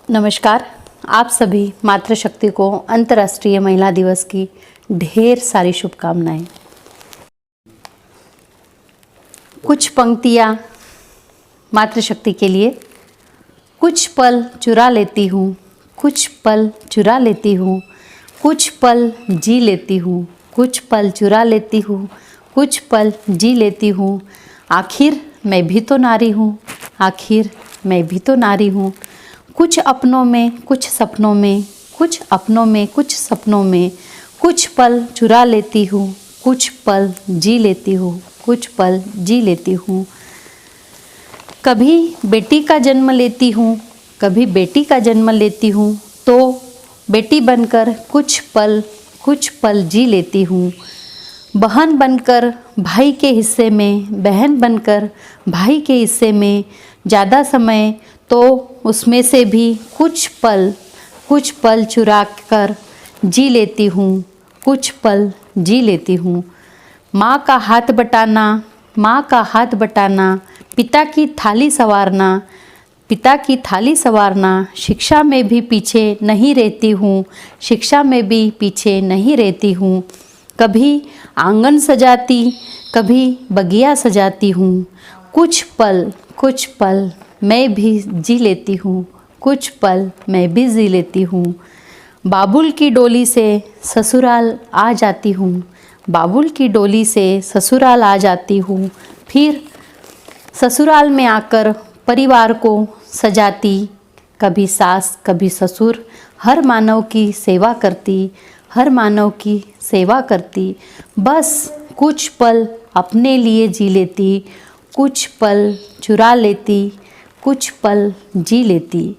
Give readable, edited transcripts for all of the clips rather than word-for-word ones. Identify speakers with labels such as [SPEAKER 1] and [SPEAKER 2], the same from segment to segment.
[SPEAKER 1] नमस्कार। आप सभी मातृशक्ति को अंतर्राष्ट्रीय महिला दिवस की ढेर सारी शुभकामनाएं। कुछ पंक्तियां मातृशक्ति के लिए। कुछ पल चुरा लेती हूँ, कुछ पल चुरा लेती हूँ, कुछ पल जी लेती हूँ, कुछ पल चुरा लेती हूँ, कुछ पल जी लेती हूँ। आखिर मैं भी तो नारी हूँ, आखिर मैं भी तो नारी हूँ। कुछ अपनों में कुछ सपनों में, कुछ अपनों में कुछ सपनों में, कुछ पल चुरा लेती हूँ, कुछ पल जी लेती हूँ, कुछ पल जी लेती हूँ। कभी बेटी का जन्म लेती हूँ, कभी बेटी का जन्म लेती हूँ, तो बेटी बनकर कुछ पल जी लेती हूँ। बहन बनकर भाई के हिस्से में, बहन बनकर भाई के हिस्से में ज़्यादा समय, तो उसमें से भी कुछ पल चुरा कर जी लेती हूँ, कुछ पल जी लेती हूँ। माँ का हाथ बटाना, माँ का हाथ बटाना, पिता की थाली संवारना, पिता की थाली संवारना। शिक्षा में भी पीछे नहीं रहती हूँ, शिक्षा में भी पीछे नहीं रहती हूँ। कभी आंगन सजाती, कभी बगिया सजाती हूँ। कुछ पल मैं भी जी लेती हूँ, कुछ पल मैं भी जी लेती हूँ। बाबुल की डोली से ससुराल आ जाती हूँ, बाबुल की डोली से ससुराल आ जाती हूँ। फिर ससुराल में आकर परिवार को सजाती, कभी सास कभी ससुर, हर मानव की सेवा करती, हर मानव की सेवा करती। बस कुछ पल अपने लिए जी लेती, कुछ पल चुरा लेती, कुछ पल जी लेती।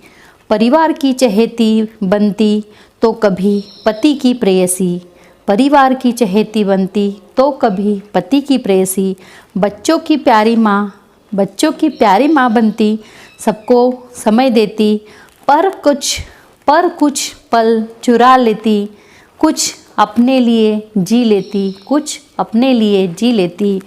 [SPEAKER 1] परिवार की चहेती बनती तो कभी पति की प्रेयसी, परिवार की चहेती बनती तो कभी पति की प्रेयसी। बच्चों की प्यारी माँ, बच्चों की प्यारी माँ बनती, सबको समय देती, पर कुछ पल चुरा लेती, कुछ अपने लिए जी लेती, कुछ अपने लिए जी लेती।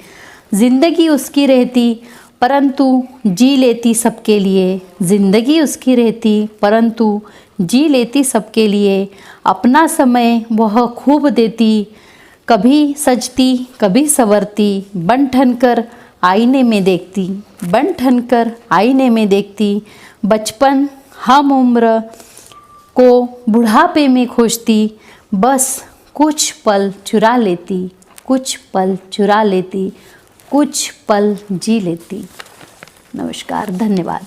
[SPEAKER 1] जिंदगी उसकी रहती परंतु जी लेती सबके लिए, जिंदगी उसकी रहती परंतु जी लेती सबके लिए। अपना समय वह खूब देती, कभी सजती कभी संवरती, बन ठनकर आईने में देखती, बन ठनकर आईने में देखती। बचपन हम उम्र को बुढ़ापे में खोजती, बस कुछ पल चुरा लेती, कुछ पल चुरा लेती, कुछ पल जी लेती। नमस्कार, धन्यवाद।